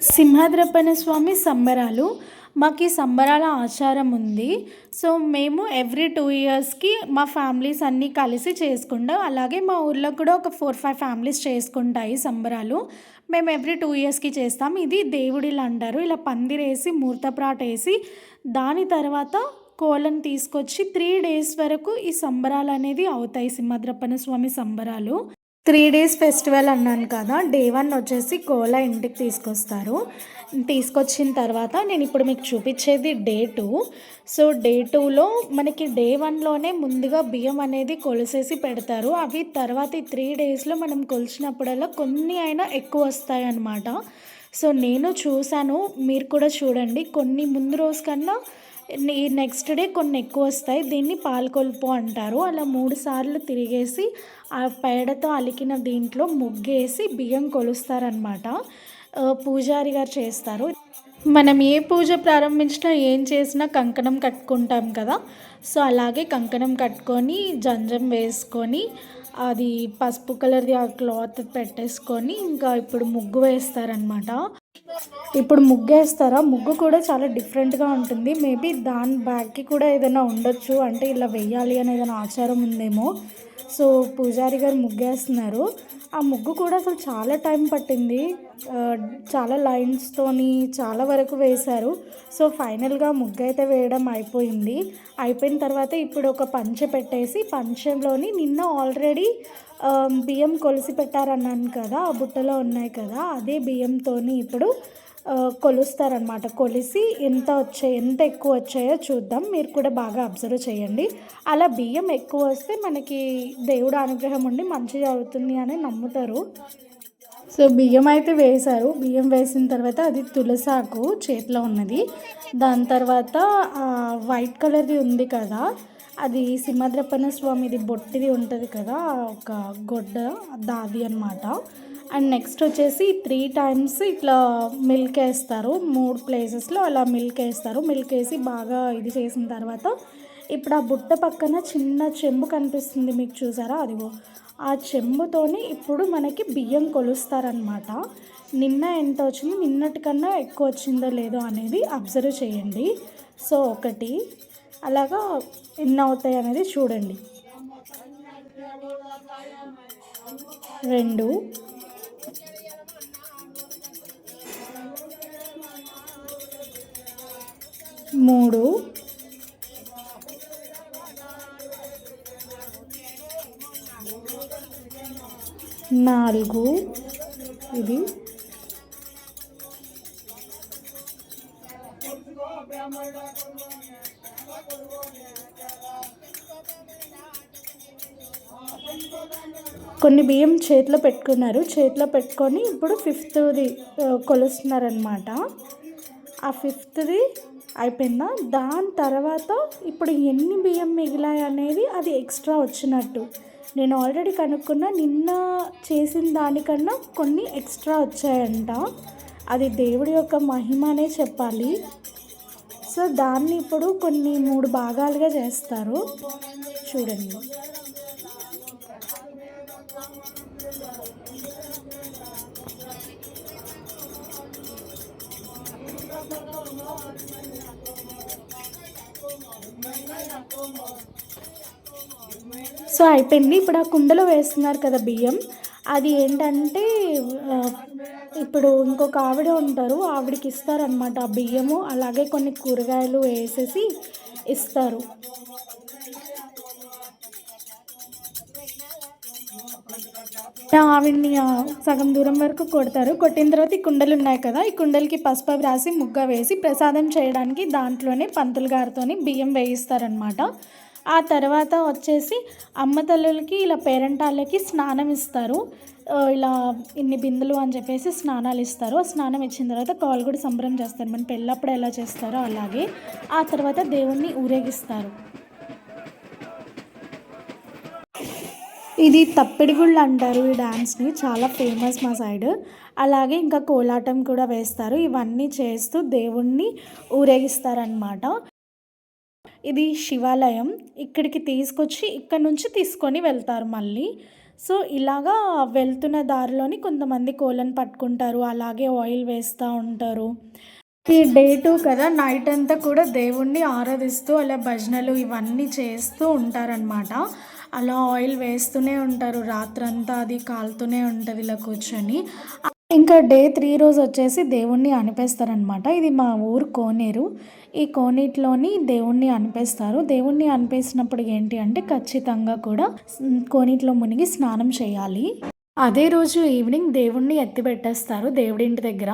సింహాద్రప్పన స్వామి సంబరాలు. మాకు ఈ సంబరాల ఆచారం ఉంది. సో, మేము ఎవ్రీ 2 ఇయర్స్‌కి మా ఫ్యామిలీస్ అన్నీ కలిసి చేసుకుంటాం. అలాగే మా ఊర్లో కూడా ఒక 4, 5 ఫ్యామిలీస్ చేసుకుంటాయి సంబరాలు. మేము ఎవ్రీ 2 ఇయర్స్‌కి చేస్తాం. ఇది దేవుడిలా అంటారు. ఇలా పందిరేసి, ముహూర్తపురాటేసి, దాని తర్వాత కోళ్ళని తీసుకొచ్చి 3 డేస్ వరకు ఈ సంబరాలనేది అవుతాయి. సింహాద్రప్పన స్వామి సంబరాలు. 3 డేస్ ఫెస్టివల్ అన్నాను కదా! డే 1 వచ్చేసి కోల ఇంటికి తీసుకొస్తారు. తీసుకొచ్చిన తర్వాత నేను ఇప్పుడు మీకు చూపించేది డే 2. సో, డే 2లో మనకి డే 1లోనే ముందుగా బియ్యం అనేది కొలిసేసి పెడతారు. అవి తర్వాత ఈ 3 డేస్‌లో మనం కొలిచినప్పుడల్లా కొన్ని అయినా ఎక్కువ వస్తాయన్నమాట. సో, నేను చూసాను. మీరు కూడా చూడండి. కొన్ని ముందు రోజు కన్నా నెక్స్ట్ డే కొన్ని ఎక్కువ వస్తాయి. దీన్ని పాలకొలుపు అంటారు. అలా 3 సార్లు తిరిగేసి ఆ పేడతో అలికిన దీంట్లో ముగ్గేసి బియ్యం కొలుస్తారనమాట. పూజారి గారు చేస్తారు. మనం ఏ పూజ ప్రారంభించినా ఏం చేసినా కంకణం కట్టుకుంటాం కదా! సో, అలాగే కంకణం కట్టుకొని జంజం వేసుకొని అది పసుపు కలర్‌ది ఆ క్లాత్ పెట్టేసుకొని ఇంకా ఇప్పుడు ముగ్గు వేస్తారనమాట. ఇప్పుడు ముగ్గేస్తారా? ముగ్గు కూడా చాలా డిఫరెంట్‌గా ఉంటుంది. మేబీ దాని బ్యాక్‌కి కూడా ఏదైనా ఉండొచ్చు. అంటే ఇలా వెయ్యాలి అని ఏదైనా ఆచారం ఉందేమో. సో, పూజారి గారు ముగ్గేస్తున్నారు. ఆ ముగ్గు కూడా అసలు చాలా టైం పట్టింది. చాలా లైన్స్‌తోని చాలా వరకు వేశారు. సో, ఫైనల్‌గా ముగ్గయితే వేయడం అయిపోయింది. అయిపోయిన తర్వాత ఇప్పుడు ఒక పంచె పెట్టేసి పంచెలోని నిన్న ఆల్రెడీ బియ్యం కొలిసి పెట్టారన్నాను కదా! ఆ బుట్టలో ఉన్నాయి కదా! అదే బియ్యంతోని ఇప్పుడు కొలుస్తారనమాట. కొలిసి ఎంత ఎక్కువ వచ్చాయో చూద్దాం. మీరు కూడా బాగా అబ్జర్వ్ చేయండి. అలా బియ్యం ఎక్కువ వస్తే మనకి దేవుడు అనుగ్రహం ఉండి మంచి జరుగుతుంది అని నమ్ముతారు. సో, బియ్యం అయితే వేశారు. బియ్యం వేసిన తర్వాత అది తులసాకు చేతిలో ఉన్నది. దాని తర్వాత వైట్ కలర్‌ది ఉంది కదా! అది సింహాద్రప్పన స్వామిది బొట్టిది ఉంటుంది కదా! ఒక గొడ్డ దాది అనమాట. అండ్ నెక్స్ట్ వచ్చేసి 3 టైమ్స్ ఇట్లా మిల్క్ వేస్తారు. 3 ప్లేసెస్‌లో అలా మిల్క్ వేస్తారు. మిల్క్ వేసి బాగా ఇది చేసిన తర్వాత ఇప్పుడు ఆ బుట్ట పక్కన చిన్న చెంబు కనిపిస్తుంది మీకు, చూసారా? అదిగో ఆ చెంబుతోని ఇప్పుడు మనకి బియ్యం కొలుస్తారనమాట. నిన్న ఎంత వచ్చింది, నిన్నటి కన్నా ఎక్కువ వచ్చిందో లేదో అనేది అబ్జర్వ్ చేయండి. సో, ఒకటి అలాగా ఎన్ని అవుతాయి అనేది చూడండి. 2, 3, 4 ఇది 'కొన్ని బియ్యం చేతిలో పెట్టుకున్నారు. చేతిలో పెట్టుకొని ఇప్పుడు 5థ్‌ది కొలుస్తున్నారనమాట. ఆ 5థ్‌ది అయిపోయిందా? దాని తర్వాత ఇప్పుడు ఎన్ని బియ్యం మిగిలాయి అనేది అది ఎక్స్ట్రా వచ్చినట్టు. నేను ఆల్రెడీ కనుక్కున్నా. నిన్న చేసిన దానికన్నా కొన్ని ఎక్స్ట్రా వచ్చాయంట. అది దేవుడి యొక్క మహిమ అనే చెప్పాలి. సో, దాన్ని ఇప్పుడు కొన్ని 3 భాగాలుగా చేస్తారు. చూడండి. సో, అయిపోయింది. ఇప్పుడు ఆ కుండలో వేస్తున్నారు కదా బియ్యం. అది ఏంటంటే ఇప్పుడు ఇంకొక ఆవిడ ఉంటారు. ఆవిడకి ఇస్తారనమాట ఆ బియ్యము. అలాగే కొన్ని కూరగాయలు వేసేసి ఇస్తారు. ఆవిడని సగం దూరం వరకు కొడతారు. కొట్టిన తర్వాత ఈ కుండలున్నాయి కదా! ఈ కుండలకి పసుపు అవి రాసి ముగ్గ వేసి ప్రసాదం చేయడానికి దాంట్లోనే పంతులు గారితోని బియ్యం వేయిస్తారనమాట. ఆ తర్వాత వచ్చేసి అమ్మ తల్లులకి ఇలా పేరంటాళ్ళకి స్నానం ఇస్తారు. ఇలా ఇన్ని బిందెలు అని చెప్పేసి స్నానాలు ఇస్తారు. స్నానం ఇచ్చిన తర్వాత కాళ్ళు కూడా సంబరం చేస్తారు. మన పెళ్ళప్పుడు ఎలా చేస్తారో అలాగే. ఆ తర్వాత దేవుణ్ణి ఊరేగిస్తారు. ఇది తప్పిడిగుళ్ళు అంటారు ఈ డాన్స్‌ని. చాలా ఫేమస్ మా సైడ్. అలాగే ఇంకా కోలాటం కూడా వేస్తారు. ఇవన్నీ చేస్తూ దేవుణ్ణి ఊరేగిస్తారనమాట. ఇది శివాలయం. ఇక్కడికి తీసుకొచ్చి ఇక్కడ నుంచి తీసుకొని వెళ్తారు మళ్ళీ. సో ఇలాగా వెళ్తున్న దారిలోని కొంతమంది కోళ్ళని పట్టుకుంటారు, అలాగే ఆయిల్ వేస్తూ ఉంటారు. ఈ డే 2 కదా! నైట్ అంతా కూడా దేవుణ్ణి ఆరాధిస్తూ అలా భజనలు ఇవన్నీ చేస్తూ ఉంటారనమాట. అలా ఆయిల్ వేస్తూనే ఉంటారు. రాత్రంతా అది కాలుతూనే ఉంటది ఇలా కూర్చొని. ఇంకా డే 3 రోజొచ్చేసి దేవుణ్ణి అనిపేస్తారనమాట. ఇది మా ఊరు కోనేరు. ఈ కోనేటిలోని దేవుణ్ణి అనిపేస్తారు. దేవుణ్ణి అనిపేసినప్పుడు ఏంటి అంటే ఖచ్చితంగా కూడా కోనేటిలో మునిగి స్నానం చేయాలి. అదే రోజు ఈవినింగ్ దేవుణ్ణి ఎత్తిపెట్టేస్తారు దేవుడింటి దగ్గర.